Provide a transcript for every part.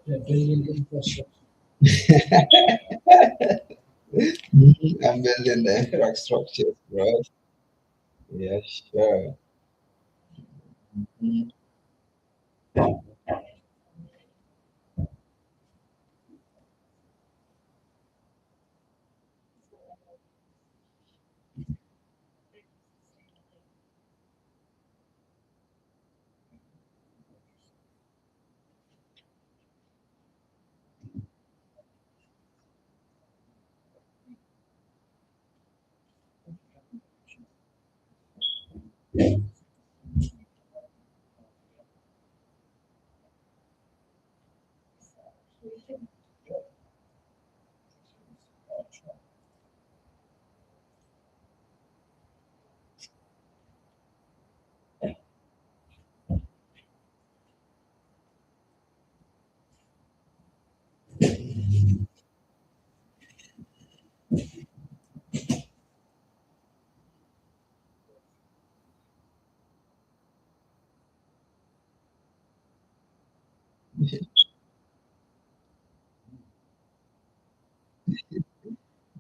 Yeah, building infrastructure. I'm building the infrastructure, bro. Yeah, sure. Mhm.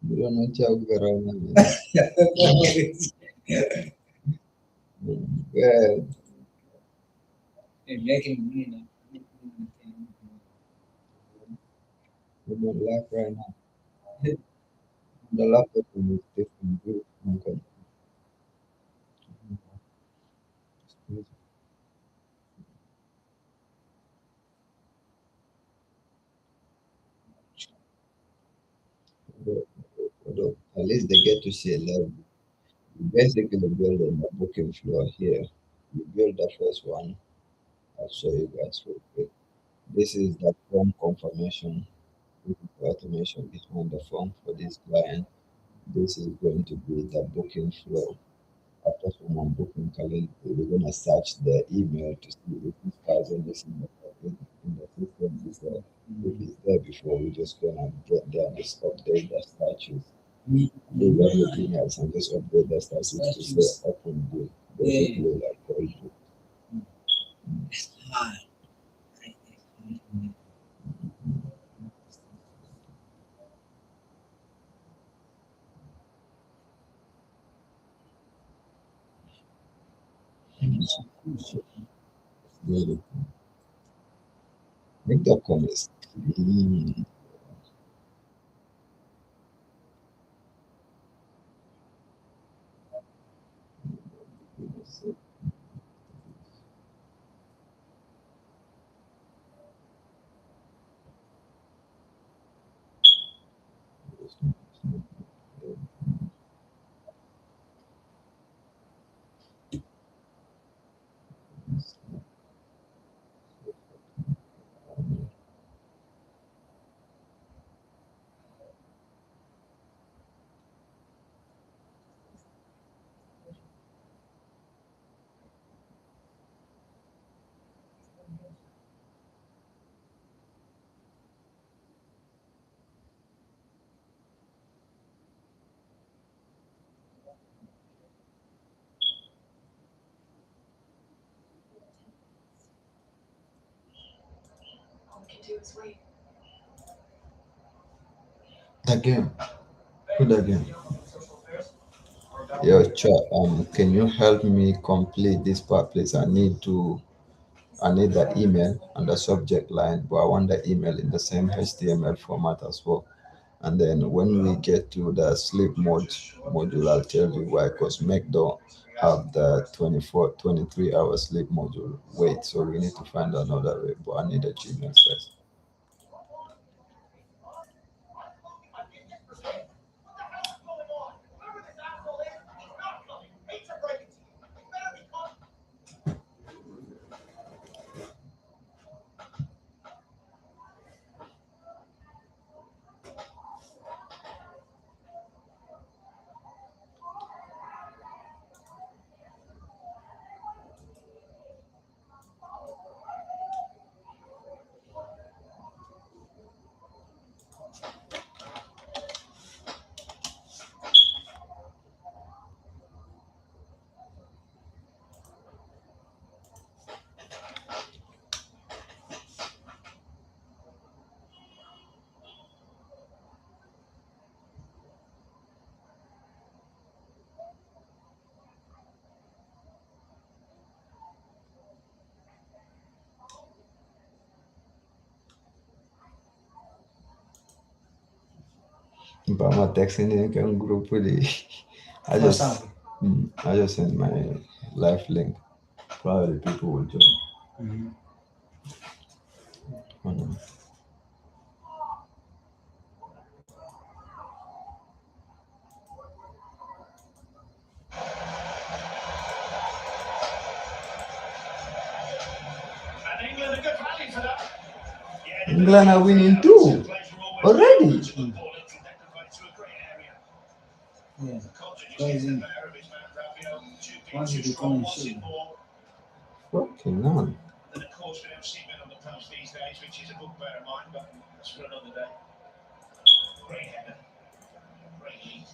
You don't know Chao Garama, man. Yeah, And making money now. you don't laugh right now. The laptop is different, bro. Okay. Although at least they get to see a level. You basically build on the booking floor here. You build the first one. I'll show you guys real quick. This is the form confirmation. This is the automation behind the form for this client. This is going to be the booking flow. After someone booking calendar, we're gonna search the email to see if this person is in the system before. If it's there before, we're just gonna get there and just update the statues. Leave everything else and just update the statues to say open book. Basically, like all book. Really. Make the comments clean. Again, put again. Yo, chat. Can you help me complete this part, please? I need the email and the subject line, but I want the email in the same HTML format as well. And then when we get to the sleep module, I'll tell you why. Because Mac don't have the 23 hour sleep module. Wait, so we need to find another way. But I need a Gmail first. But I'm texting you can group with the I For just example. I just send my live link. Probably people will join. Mm-hmm. Mm. And England a good rally for that. Yeah, England are winning too. Already. Yeah. Crazy. Once you become a shit. Fucking on. And of course, we have Seaman on the post these days, which is a bugbear of mine, but that's for another day. Great header. Great heat.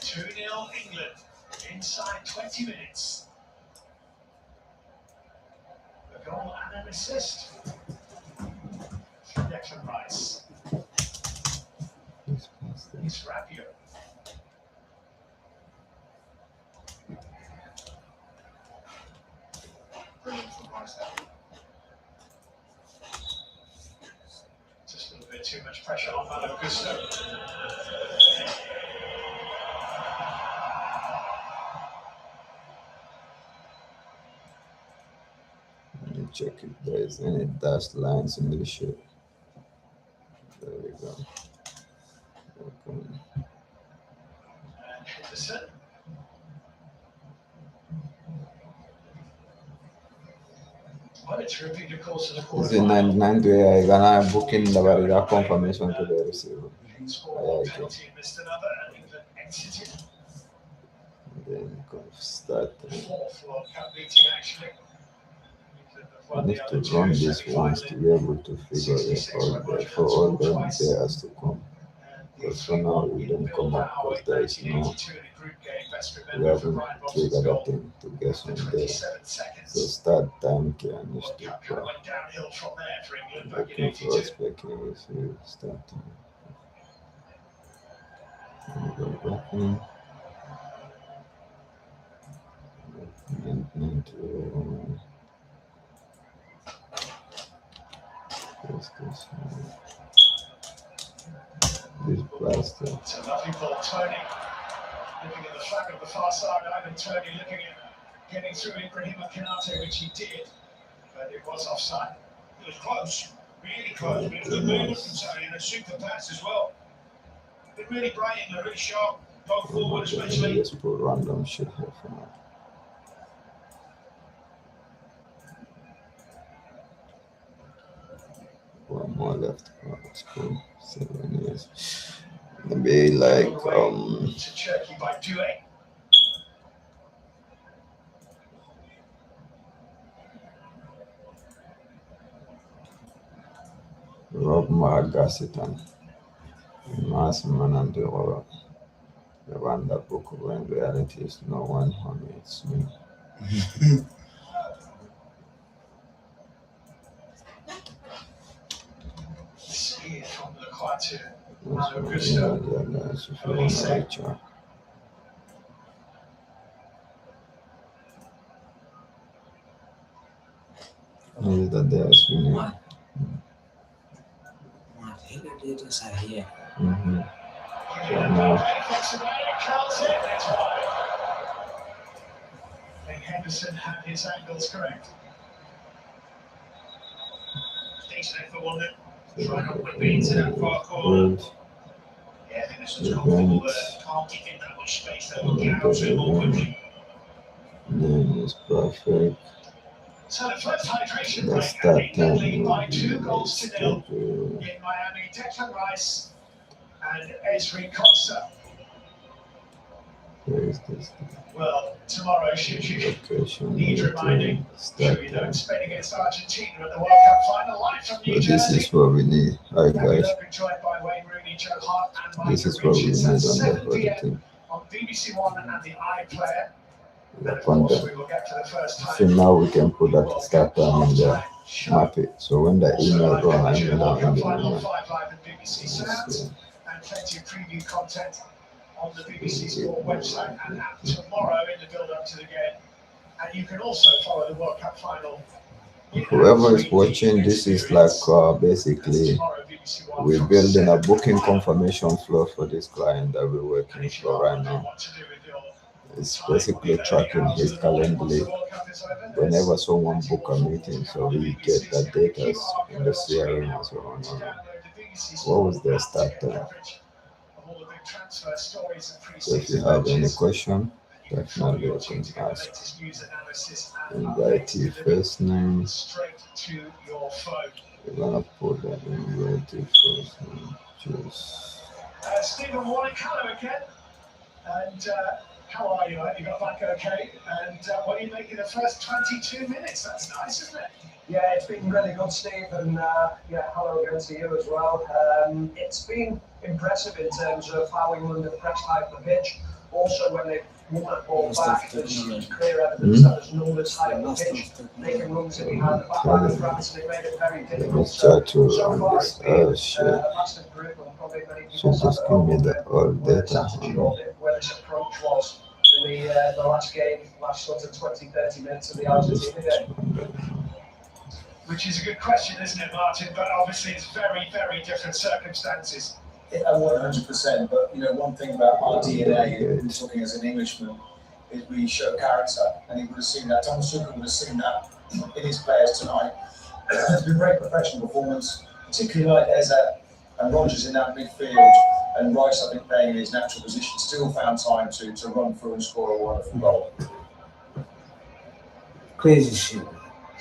Two-nil England inside 20 minutes. A goal and an assist from Declan Rice. This bastard. It's Rabiot. Brilliant from Rice. Just a little bit too much pressure on Malo Gusto. Let me check if there is any dashed lines in this shit. There we go. Okay. And Henderson. What a terrific, of course, in the Is it quarterfinal. 99 to AI? Gonna booking the barrier confirmation to the receiver. Scored one penalty and missed another, and England exited Then start. fourth World Cup meeting, actually. England have I won need the to other two run this once semi-finally. to be able to figure it out for all them players to come. Because for now we don't come up because there is no, we haven't triggered that thing to get some there. So start time can is to looking for speculative start time. Let me go back in. And this bastard. It's a lovely ball, Tony. Looking at the flag of the far side, Ivan Tony looking at getting through Ibrahima Konate, which he did, but it was offside. It was close, really close, but it was a good movement from Tony and a super pass as well. Been really bright and really sharp, going forward especially. Just put random shit here for now. One more left. Oh, that's cool. 7 years. Maybe like To Turkey by Douay. Rob Maragasitan. Mass man and the one that book when reality is no one homie, it's me. See it from the Quatu. That's Malo what Gusto. that's if you want to reach out. Is that there's winning? What? What? He did this out here. Mm-hmm. I think Henderson had his angles correct. Decent effort, wasn't it? Trying not to be into that far corner. Good. Yeah, Henderson's comfortable there. Can't give him that much space. They'll get out to him more quickly. Then it's perfect. So the first hydration That's break, that and England time. lead by 2 goals to 0 schedule. in Miami. Declan Rice and Ezri Konsa. Where is this? Well, tomorrow should you Location. need reminding. Sure Start you time. don't Spain against Argentina at the World Cup final live from New So this Jersey. is what we need. Alright guys. Joined by Wayne Rooney, Joe Hart, and This is Michael what we need Richards on at the 7 other p.m. thing. on BBC One and the iPlayer. And The of course, content. we will get for the first time. So now we can put that start time in there. Map it. So when the email run, I'm gonna end the email. 5 live at BBC Sounds and plenty of preview content on the BBC Sport website and app tomorrow in the build-up to the game. And you can also follow the World Cup final Whoever is watching, this is like basically we're building a booking confirmation flow for this client that we're working for right now. It's basically tracking his Calendly whenever someone book a meeting, so we get the data in the CRM and so on. What was their start time? So if you have any question, definitely you can ask. Invite your first name. We're gonna put that invite your first name. Choose. Stephen White, hello again. And how are you? You got back okay? And what are you making the first 22 minutes? That's nice, isn't it? Yeah, it's been really good, Steve, and yeah, hello again to you as well. It's been impressive in terms of how England have pressed high up the pitch. Also, when they won that ball back, there's clear evidence that there's numbers high up the pitch, making runs in behind the back line of France, and it made it very difficult. So far, it's been a massive group, and probably many people just give me the all data. Where this approach was in the last game, last sort of 20-30 minutes of the Argentina game. Which is a good question, isn't it, Martin? But obviously, it's very, very different circumstances. 100%. But you know, one thing about our DNA, and talking as an Englishman, is we show character, and he would have seen that. Thomas Tuchel would have seen that in his players tonight. It's been a very professional performance, particularly like Eze and Rodgers in that midfield, and Rice, I think, playing in his natural position, still found time to run through and score a wonderful goal. Crazy shit.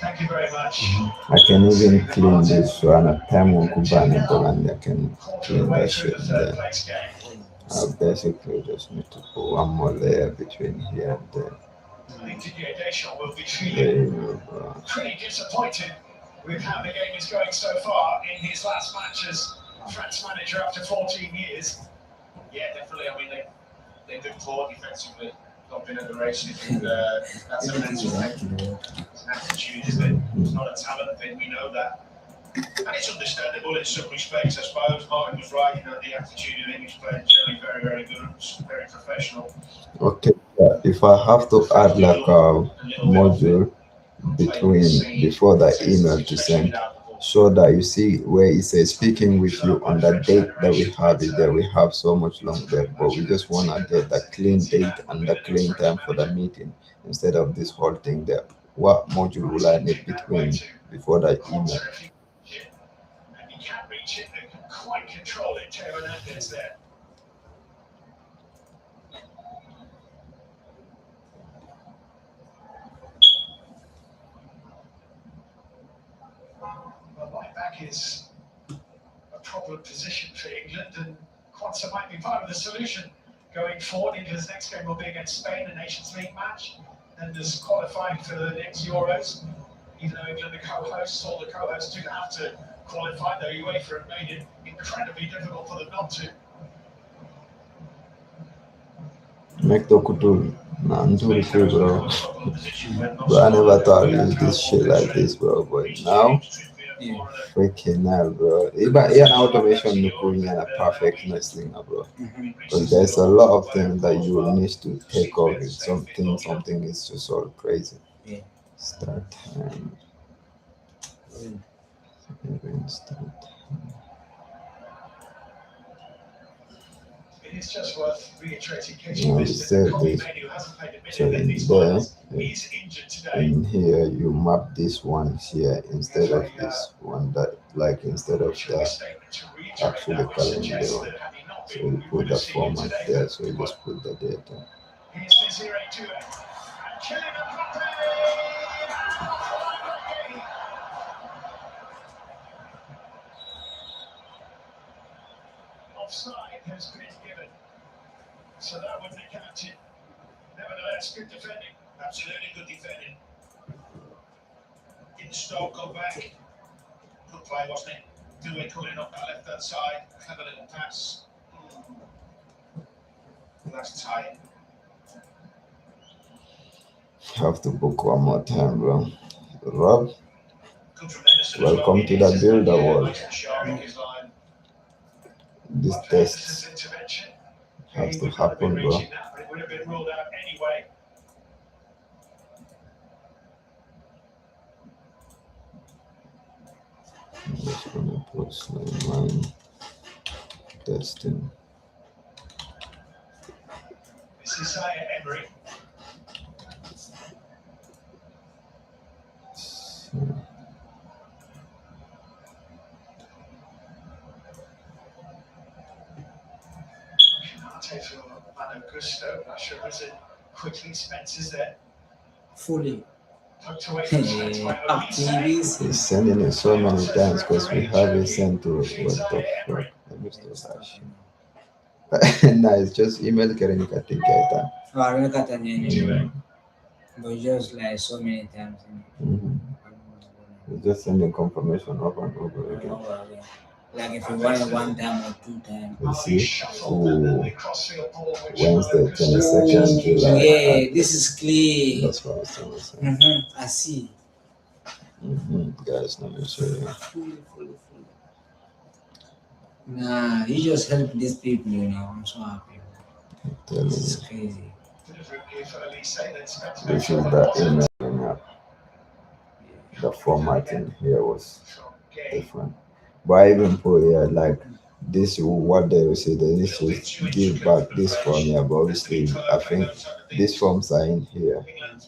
Thank you very much. I can even clean this one at time on Kubani and I can clean that shit there. I basically just need to put one more layer between here and there. I think Didier Deschamps will be feeling pretty disappointed with how the game is going so far in his last match as France manager after 14 years. Yeah, definitely. I mean, they've been poor defensively. Not been at the races. That's a mental thing. It's an attitude, isn't it? It's not a talent thing. We know that. And it's understandable in some respects, I suppose. Martin was right. You know, the attitude of English players generally very, very good, very professional. Okay, if I have to add like a module before the email to send, so that you see where it says speaking with you on the date that we have it there. We have so much long there, but we just want to get the clean date and the clean time for the meeting instead of this whole thing there. What module will I need before the email? And you can't reach it, they can quite control it. Teo Hernandez there. Right back is a problem position for England, and Quansah might be part of the solution going forward. England's next game will be against Spain, a Nations League match, and there's qualifying for the next Euros. Even though England are co-hosts, all the co-hosts do have to qualify, though UEFA have made it incredibly difficult for them not to. Make the kutul. I'm too free, bro. But I never thought I'd use this shit like this, bro. But now, freaking hell, bro. Yeah, automation is a perfectness thing, bro. Because there's a lot of things that you will need to take off. Something is just all crazy. Yeah. Start time. Start time. It's just worth reiterating, in case Yeah, you we missed said it, Kobe this. Mainoo hasn't played a So minute in in these there, finals. He's injured today. in here, you map this one here instead of this one that, like, instead of Official that statement to reiterate actually that would calendar suggest one. that had he not So been, you we put would the have seen him format today. there, so you just put the data. Here's Desiree Doué. And Kylian Mbappe! Offside has been given. So that wouldn't have counted. Nevertheless, good defending. Absolutely good defending. Didn't Stoke go back. Good play, wasn't it? Doué coming up that left hand side. Clever little pass. That's tight. Have to book one more time, bro. Rob, Good from Henderson as welcome well. to the builder world. Nice and sharp in his line. This But test Henderson's intervention. has He to would not have been happen, bro. reaching that, but it would have been ruled out anyway. gonna post mine testing. This is Emery. So, Canate for Mano Gusto. Not sure was it quickly. Spencer's there. Fully. Tucked away from Spence by Olise. Activities. he's sending it so many times because we have it sent to what the fuck? Let me stop that shit. Nah, it's just email Kerenika Tigata. Oh, I don't got any. But just like so many times. Mm-hmm. It's just sending confirmation over and over again. Like if you want it one time or two times. You see? Shuffled and then the Ooh, crossfield ball, which Wednesday, Mano Gusto 22nd July. Yeah, this is clear. That's what I was saying. I see. Guys, let me show you. Fully. Nah, you just help these people, you know. I'm so happy. I'm telling This is you. crazy. Bit of room here for Olise, then Spence This makes is sure the that wasn't emailing app. The formatting here was from Gay. different. But I even put here like this what they will say they need to give back this form here, but obviously I think these forms are in here.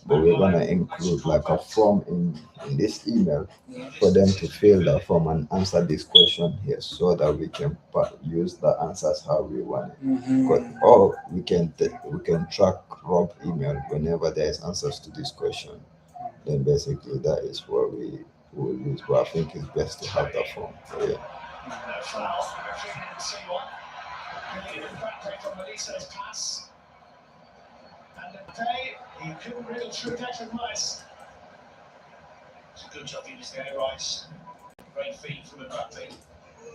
But we're gonna include like a form in this email Yeah. for them to fill the form and answer this question here so that we can use the answers how we want it. Or we can track Rob email whenever there is answers to this question. Then basically that is what we will use. But I think it's best to have that form. So, yeah. No foul. Referee didn't see one. Really good back from Olise's pass. And Mbappe, he couldn't wriggle through Declan Rice. It's a good job he was there, Rice. Great feed from Mbappe.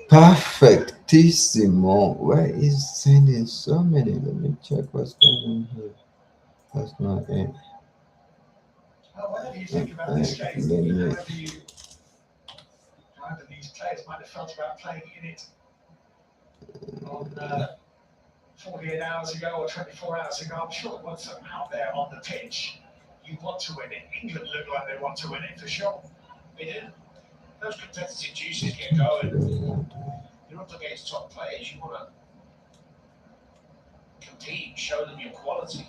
Perfectissimo. Where is sending so many? Let me check what's going on here. That's not it. Whatever you think about this game, however these players might have felt about playing in it on 48 hours ago or 24 hours ago, I'm sure once I'm out there on the pitch, you want to win it. England look like they want to win it for sure. They do. Those competitive juices get going. You're up against top players. You want to compete, show them your quality.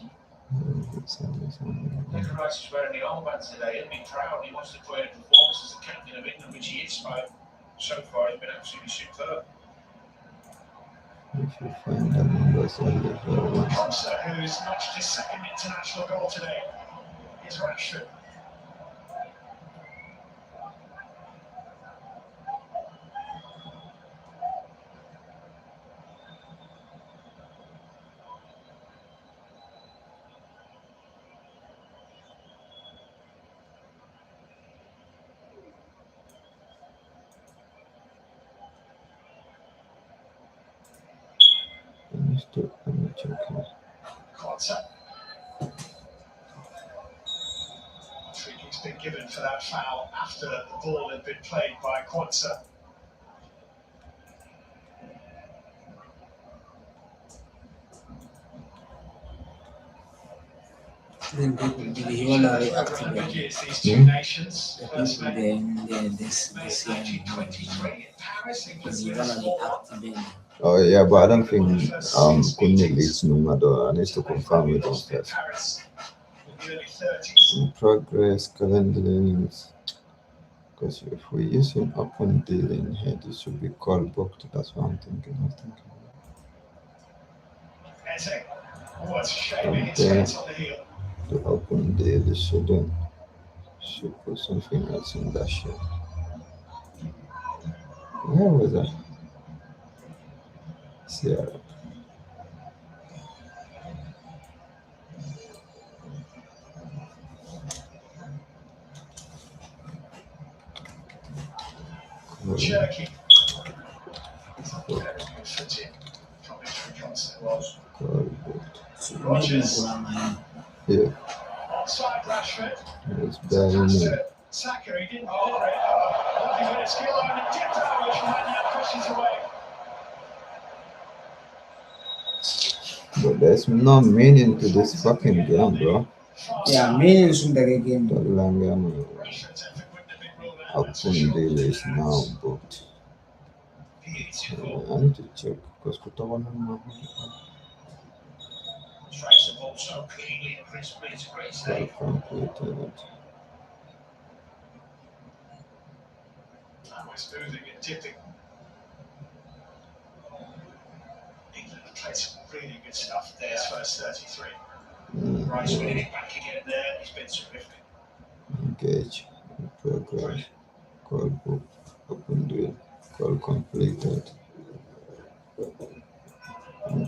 Declan Rice is wearing the armband today. He'll be proud. He wants to put in a performance as the captain of England, which he is. So far, he's been absolutely superb. If you find the numbers on the one. Concert, who's notched his second international goal today, is Rashford. Let me check here. Concert. Free kick's been given for that foul after the ball had been played by Quanza. Then people, he already activated. These two nations. The First people met there, this May year, 1923 in Paris. England he win already 4-1. activated. Oh yeah, but I don't think Kuni leads Numa though. I need to confirm with them first. Paris in the early 30s. In progress, calendarings. Because if we're using open deal in here, this should be called booked. That's what I'm thinking. Eze. Oh, it's a shame it hits Spence on the heel. The open deal is should put something else in that shit. Where was I? Sierra. Cherky. Very good footing from Victory Concert was. Rogers. Yeah, Onside Rashford. it's barely Pass me. to Saka, he didn't deliver it. Looking at a skill line and dipped out, which might now pushes away. But there's no meaning to this fucking game, bro. Yeah, meaning soon the game. The Langam Rashford's effort wouldn't have been ruled out. open deal is now booked. I need to check because Kutawana Strikes the ball so cleanly and crisply. It's a great save. completed. And we're smoothing and tipping. England have played some really good stuff there, first 33. Rice winning it back again there. He's been terrific. Engage. Progress. Call book. Open deal. Call completed.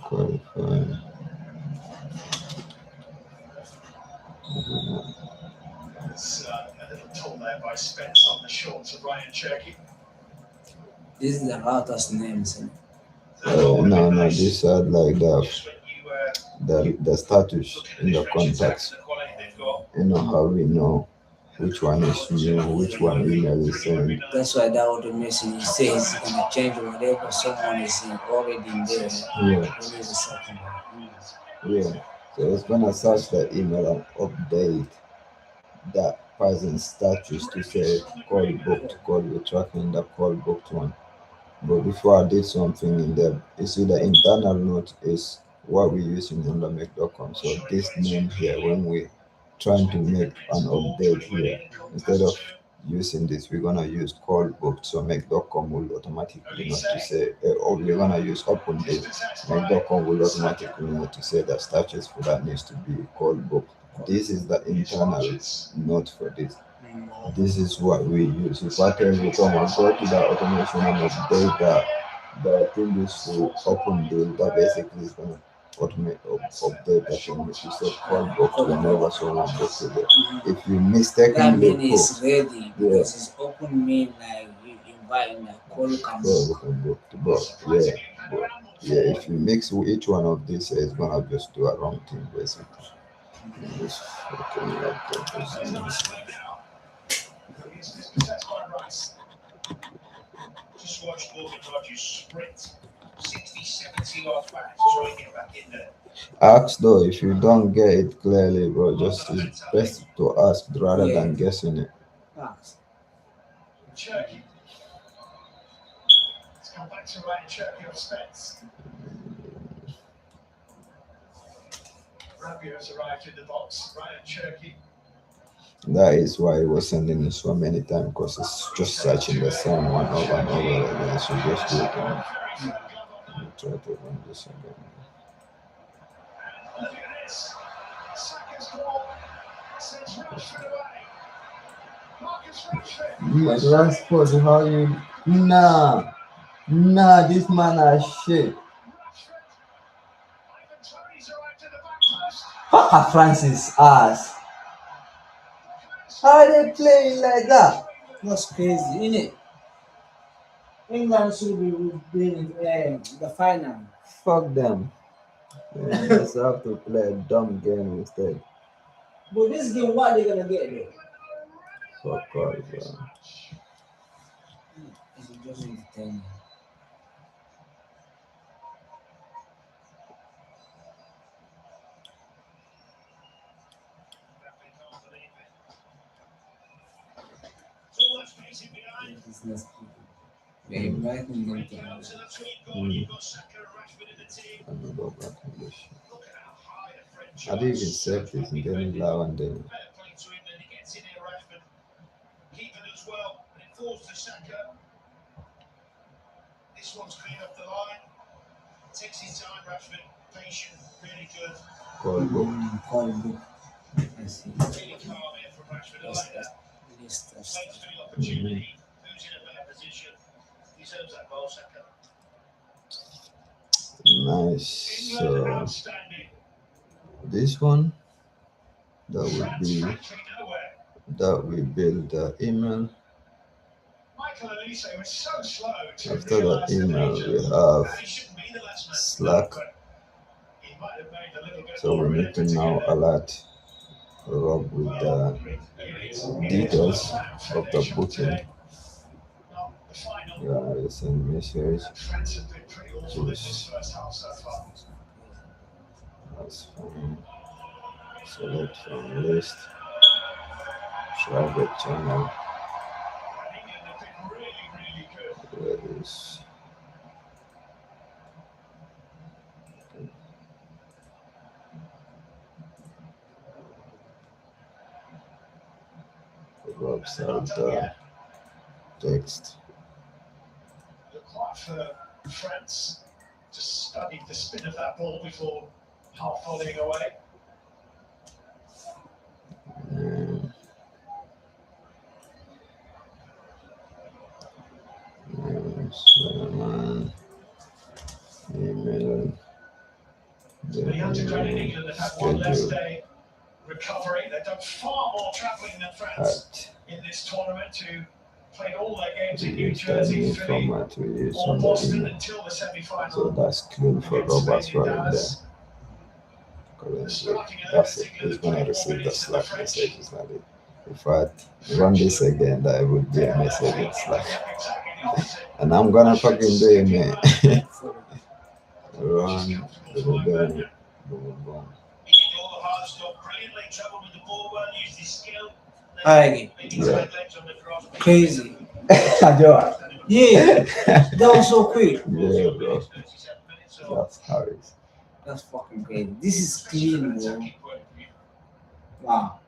Qualify. It's a little pull there by Spence on the shorts of Ryan Cherky. This is the router's name, isn't it? No, this had like Just when you the status look at in the the differential context. the quality they've got. You know how we know which one is new, which one email is sent. That's why that automation says it's gonna change whatever someone is already in there. Yeah, Only the second one. yeah. So it's gonna search the email and update that person's status to say call booked, call we're tracking the call booked one. But before I did something in there, you see the internal note is what we're using on the make.com. So this name here, when we trying to make an update here, instead of using this, we're gonna use call booked. So make.com will automatically know to say, or we're gonna use open date. Make.com will automatically know to say that status for that needs to be call booked. This is the internal note for this. This is what we use. If I tell you come and go to the automation and update the thing is for open deal, that basically is gonna update that thing which is a call book whenever someone books it. If you That mistakenly mean it's put ready because it's open mean like you invite the call come. yeah, if you mix each one of these, it's gonna just do a wrong thing basically. Just fucking like that. He's dispossessed by Rice. Just watch Morgan Rogers sprint 60, 70 yards back to try and get back in there. Ask though, if you don't get it clearly, bro, just it's best to ask rather than guessing it. Facts. Cherky. Let's come back to Ryan Cherky of Spence. Rabiot's arrived in the box. Ryan Cherky. That is why he was sending it so many times because it's just searching the same one over and over again. So just do it and try to run this again. Look at this. Saka's ball sends Rashford away. Marcus Rashford. Rashford, how you? Nah, this man is shit. Rashford. Ivan Toney's arrived in the back post. Fuck Francis ass. How they playing like that? That's crazy, isn't it? England should be winning the final. Fuck them. Yeah, just have to play a dumb game instead. But this game, what they gonna get though? Fuck all, bro. It's just entertaining. Business people. They're inviting them to Out to the tweet goal. Mm. You've got Saka and Rashford in the team. I'm gonna go back on this shit. Look at how high the French I didn't even save this and then loud and then. Fair play to him, then he gets in here, Rashford. Keeper does well, and it falls to Saka. This one's clean up the line. Takes his time, Rashford. Patient, really good. Call book. call book. I see. Really calm here from Rashford. I like that. List of Thanks stuff. for the opportunity. Who's in a better position? Deserves that goal, Saka. Nice. England So outstanding. this one that will France be frankly nowhere. that we build the email. Michael Elise was so slow to After the realise the email danger. we have He shouldn't be the last man. Slack. But he might have made a little bit So more we need to now alert Rob with the details of the booking. Yeah, send message. France have been pretty awful in this first half so far. That's fine. Select from list. Private channel. And England have been really, really good. Where is Rob They're not done Salta yet. text. Looked like for France just studied the spin of that ball before half volleying away. Mm, Suleiman, email, the The underground in email England have had one less schedule day recovery. They've done far more travelling than France at in this tournament, who played all their games we in New use that Jersey, new Philly, format we use or on the Boston email. until the So semi-final that's clean for against Rob as Spain in well in there. Dallas. The Currently, starting that's 11 it. England He's have gonna played more receive the minutes than the Slack French. messages like it. If I run this again, that would be a message in Slack. Exactly the opposite. And I'm gonna fucking do it, man. Which is Run, comfortable boom, for Mike boom, Maignan. boom, boom. He did all the hard stuff brilliantly, travelled with the ball well, used his skill. Alright, Maybe Yeah. tight legs on the cross. crazy. Adore. Yeah, that was so quick. Yeah, bro. 37 minutes, so That's how it is. That's fucking crazy. This is clean, bro. Wow.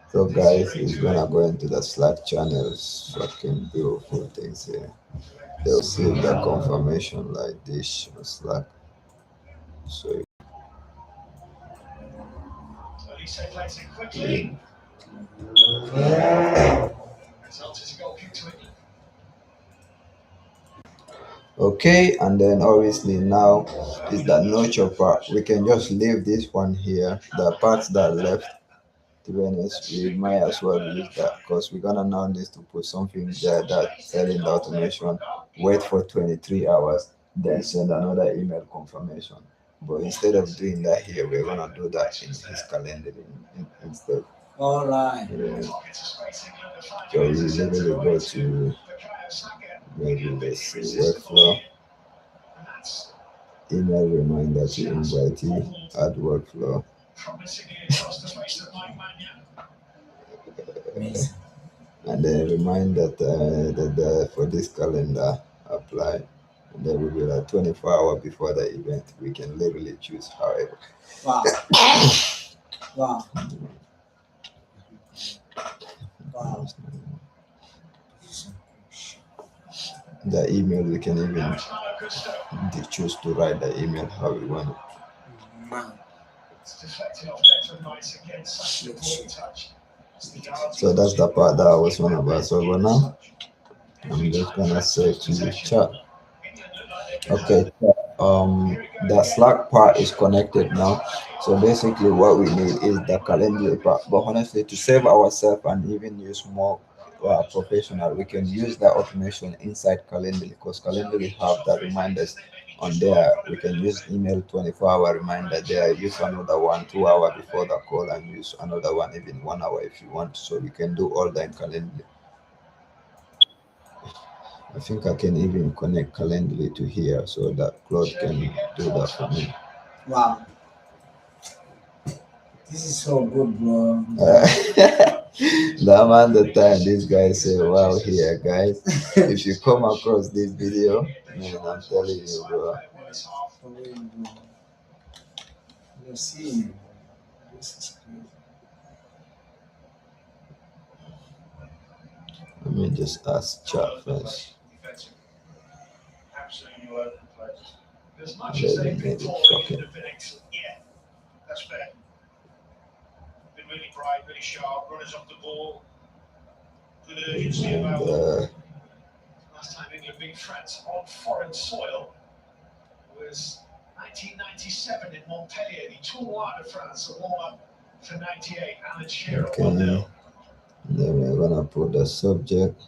So guys, he's gonna go into the Slack channels. Fucking beautiful things here. They'll see the confirmation like this on Slack. So Olise plays it quickly. Result is a goal kick to England. okay, and then obviously now is the nurture part. We can just leave this one here. The parts that left, to be honest, we might as well use that because we're gonna now need to put something there that telling the automation wait for 23 hours, then send another email confirmation. But instead of doing that here, we're gonna do that in his calendar instead. Alright. Yeah. Pockets of space England are finding So it you to centre literally away go to to Bukayo Saka. maybe let's see Irresistible workflow, here. And that's email reminder to invite you, add workflow. promisingly across the face of Mike Maignan. Amazing. And then remind that for this calendar apply, and then will be like 24 hours before the event. We can literally choose however. Wow. Wow. Wow. The email we can even Now it's Malo Gusto. choose to write the email how we want it. Man. It's deflected off Declan Rice again. Such a poor touch. It's the yards So that's the part that I was on about. So for now, I'm just gonna say to the chat. Okay, the Slack part is connected now. So basically, what we need is the calendar part. But honestly, to save ourselves and even use more professional, we can use that automation inside Calendly because Calendly have the reminders on there. We can use email 24-hour reminder there. Use another one 2 hour before the call, and use another one even 1 hour if you want. So you can do all that in Calendly. I think I can even connect Calendly to here so that Claude can do that for me. Wow. This is so good, bro. The amount of time this guy say, wow, here, guys. If you come across this video, man, I'm telling you, bro. For real, bro. You're seeing it, bro. This is crazy. Let me just ask chat first. Absolutely all over the place. As much as they've been poor, England have been excellent. Yeah, that's fair. Been really bright, really sharp, runners off the ball. Good urgency And about them. Last time England beat France on foreign soil was 1997 in Montpellier. The Tournoi de France, a warm-up for 98. Alan Shearer okay, 1-0. then we're gonna put the subject.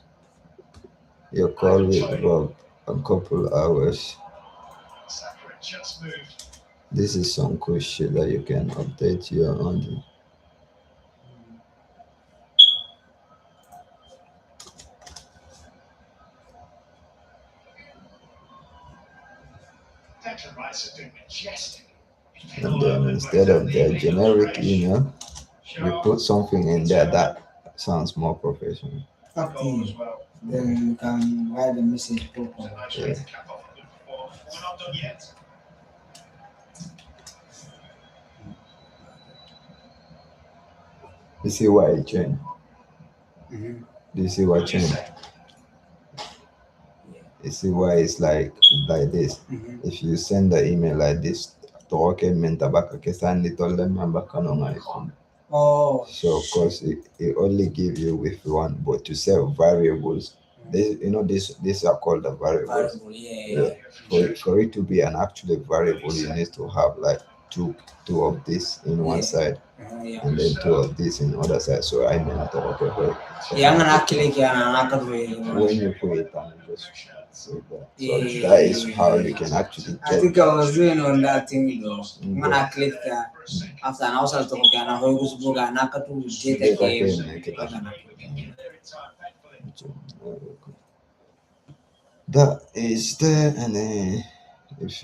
Your call with Rob a couple hours. Saka had just moved. This is some cool shit that you can update your own. Declan Rice has been majestic. He's been And all then over the instead place, of hasn't the he? generic email, we Sharp, put something in there that sounds more professional. Fuck goal as you. well. Then you can write the message properly. Nice way to cap off a good performance. We're not done yet. You see why it changed? Mm-hmm. Do you see what changed? You see why it's like this? Mm-hmm. If you send the email like this, toke mentabaka kesandi tolle mambaka no iPhone. Oh, So of course it only give you with one, but to save variables, these are called the variables. variable. Yeah. For it to be an actual variable, you need to have like two of this in one Yeah. side Yeah. and then two of this in the other side. So I meant okay, wait. Yang nak klik yang nak kedua. When you put it on, you just say that. So Yeah. that is how you can actually I get. think I was doing on that thing though. Mm. Mana klik ka after an hour to go na hoy gusto buga na ka tu data game. That is there, and then if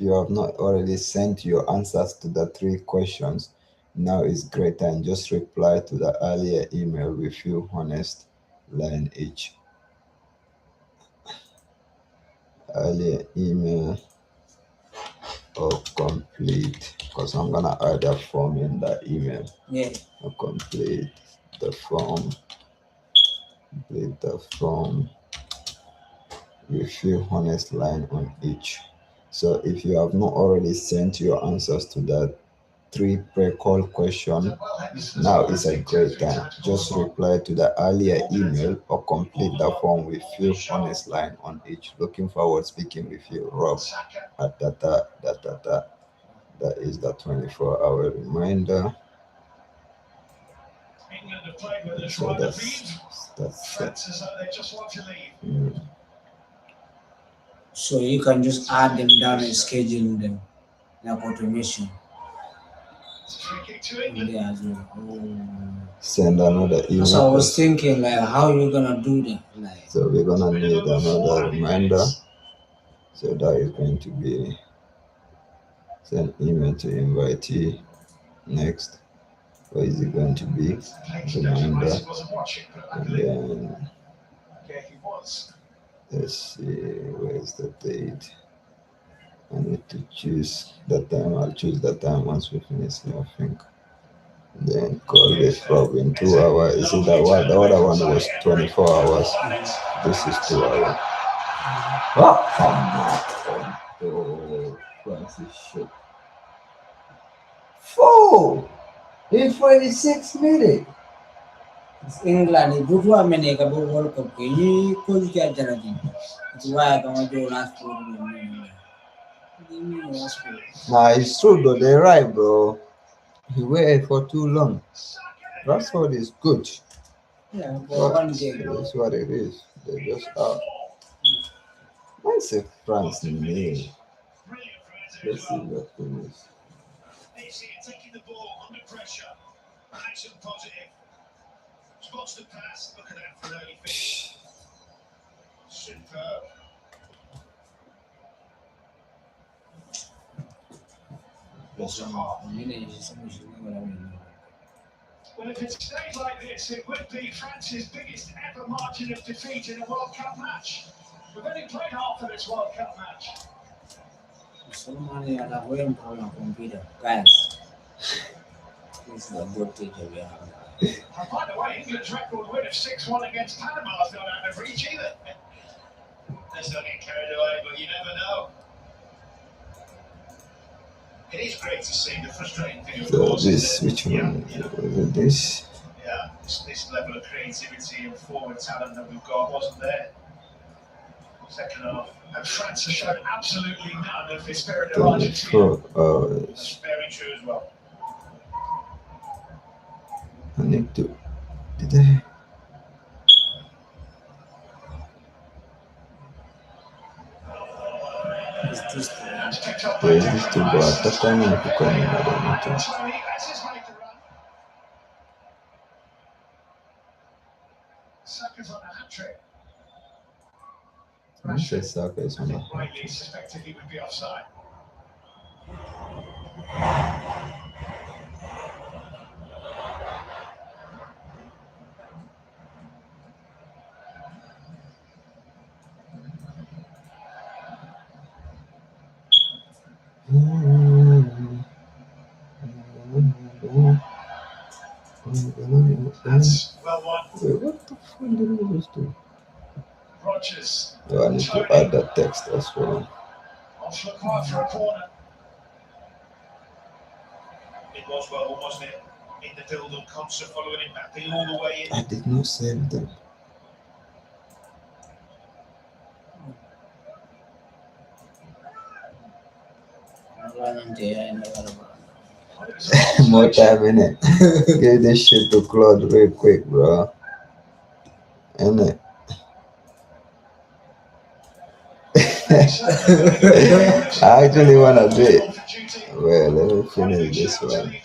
you have not already sent your answers to the 3 questions, now is great time. Just reply to the earlier email with few honest line each. Earlier email or complete, because I'm gonna add a form in the email. Yeah. Or complete the form. Complete the form with few honest line on each. So if you have not already sent your answers to that 3 pre-call question, now is a great time. Just reply to the earlier email or complete the form with few honest line on each. Looking forward speaking with you, Rob, at data. That is the 24-hour reminder. So that's it. So you can just add them down and schedule them like automation. Yeah, as well. Send another email. So I was thinking like how you gonna do that? Like so we're gonna need another reminder. So that is going to be send email to invitee. Next, what is it going to be? Reminder. And then let's see, where's the date? I need to choose the time. I'll choose the time once we finish here, I think. Then call this probably in 2 hours. Is it that one? The other one was 24 hours. This is 2 hours. Oh, come on. Oh, Francis shit. 4 in 46 minutes. it's England, it do a many about World Cup. You could get Jaradi. It's why I can do last four. Nah, it's true though. They're right, bro. He waited for too long. Rashford is good. Yeah, for one game. That's what it is. They just are. I say France name. Let's see what it is. Taking the ball under pressure. Action positive. Spots the pass. Look at that for an early finish. Superb. What's a heart? Well, if it stays like this, it would be France's biggest ever margin of defeat in a World Cup match. We've only played half of this World Cup match. Somebody are going to computer. Guys, this is a good teacher we have. And by the way, England's record win of 6-1 against Panama is not out of reach either. Let's not get carried away, but you never know. It is great to see. The frustrating thing, of So course, this, is which one? Was it this? yeah, this level of creativity and forward talent that we've got wasn't there. Second half, and France has shown absolutely none of the spirit of Argentina. 24 That's hours. very true as well. I need to. Did I? It's this time. There is this to go at the time and to come in. I don't know. Saka's on a hat-trick. I say Saka is on the Rightly suspected he would be offside. That's well won. Wait, what the fuck did I just do? Rodgers Oh, I need to add that text as well. off the quiet for a corner. It was well, wasn't it? In the build-up, Conser following Mbappe all the way in. I did not save them. More time in it. Give this shit to Claude real quick, bro. Innit? I actually wanna do it. Well, let me finish this one.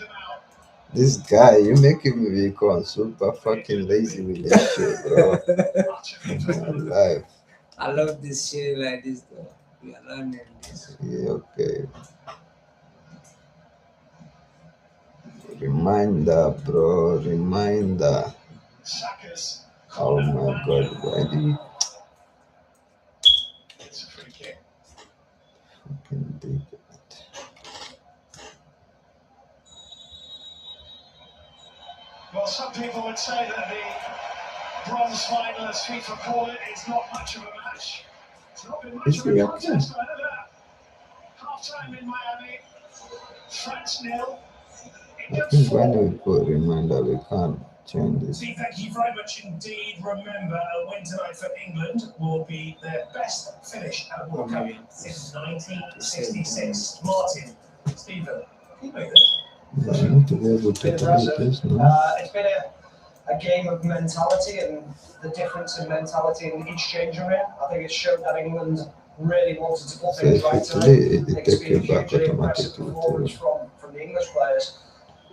This guy, you making me become super fucking lazy with this shit, bro. My life. I love this shit like this though. We are learning this. Yeah, okay. Reminder, bro. Reminder. Saka's Oh my god, why do you It's a free kick. fucking do that? Well, some people would say that the bronze finalists, FIFA call it, is not much of a match. It's not been much Is of a he contest, I know that. Half-time in Miami, France 0. I think when we put reminder, we can't change this. Steve, thank you very much indeed. Remember, a win tonight for England will be their best finish at a World Cup since 1966. Martin, Stephen, can you make this? I need to be able to Been delete impressive. this now. It's been a game of mentality and the difference in mentality in each changing room. I think it showed that England really wanted to put So things if right you tonight. delete it, I think it it's take been a it back hugely impressive automatically performance too. from the English players.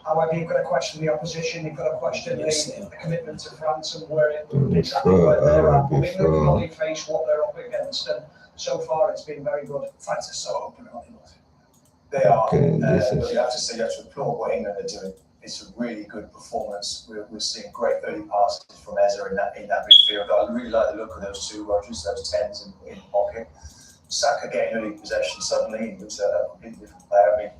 However, you've got to question the opposition, you've got to question Yes, the yeah. commitment to France and where it Mm, exactly where they're at. But England can before- only face what they're up against, and so far it's been very good. France are so open, aren't they? They are. Okay, this But is- you have to say, you have to applaud what England are doing. It's a really good performance. We're seeing great early passes from Eza in that midfield. I really like the look of those two Rodgers, those tens in pocket. Saka getting early possession suddenly, he looks a completely different player. I mean,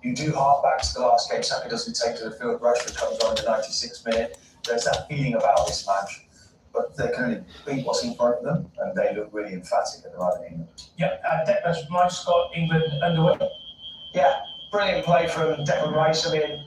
you do hark back to the last game. Saka doesn't take to the field. Rashford comes on in the 96th minute. There's that feeling about this match, but they can only beat what's in front of them, and they look really emphatic at the moment. Yeah, that's Mike's got England underway. Yeah, brilliant play from Declan Rice. I mean,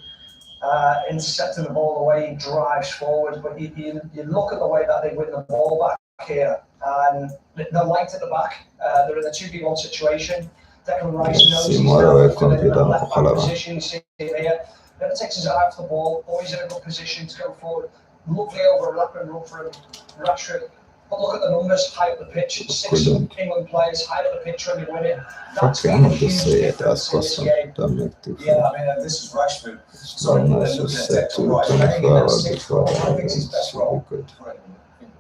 intercepting the ball the way he drives forward, but you look at the way that they win the ball back here, and they're light at the back. They're in a 2v1 situation. Declan Rice knows Sí, he's Mora now va in contra the left back Ojalá. position. You see it here. Never takes his eye off the ball. Always in a good position to go forward. Lovely overlapping run from Rashford. But look at the numbers, high up the pitch. 6 Couldn't. England players high up the pitch when they win it. That's Okay, been I'm a gonna huge say it difference as in this custom. game. Don't make too Yeah, far. I mean, this is Rashford. So nice to set to 24 hours before that. I think it's his best Should be role. good.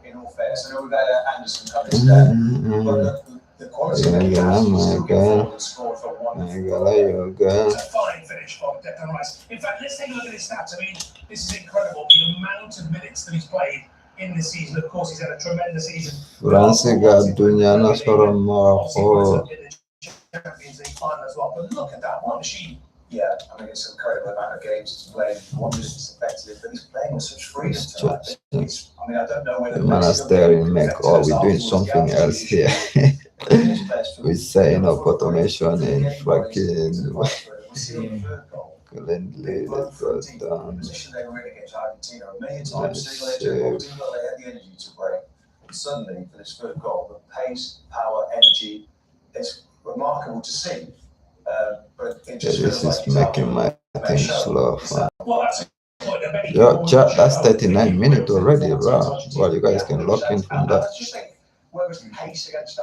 In all fairness, I know we've had Anderson come in today, but the quality of Yeah, the yeah, guys my who still God. get forward and score for one. Yoga. It's a fine finish from Declan Rice. In fact, let's take a look at his stats. I mean, this is incredible. The amount of minutes that he's played in this season. Of course, he's had a tremendous season. Fransiga Dunyana Soroma Obviously, ho. in the Champions League final as well. But look at that, what a machine. Yeah, I mean, it's an incredible amount of games he's played. Wonders it's effective, but he's playing with such freedom tonight. I mean, I don't know whether The monastery make or we're doing something else here. We're setting up automation in fucking Glenley that goes down. Position they were in against Argentina. A million times they had the energy to break. And suddenly, for this third goal, the pace, power, energy, it's remarkable to see. But it Yeah, just this feels is like making my thing slow. Fam. Well, that's a point that many Yo, people chat, show. that's 39 minutes already, bro. Well, you guys can lock in from that. I just think where was the pace against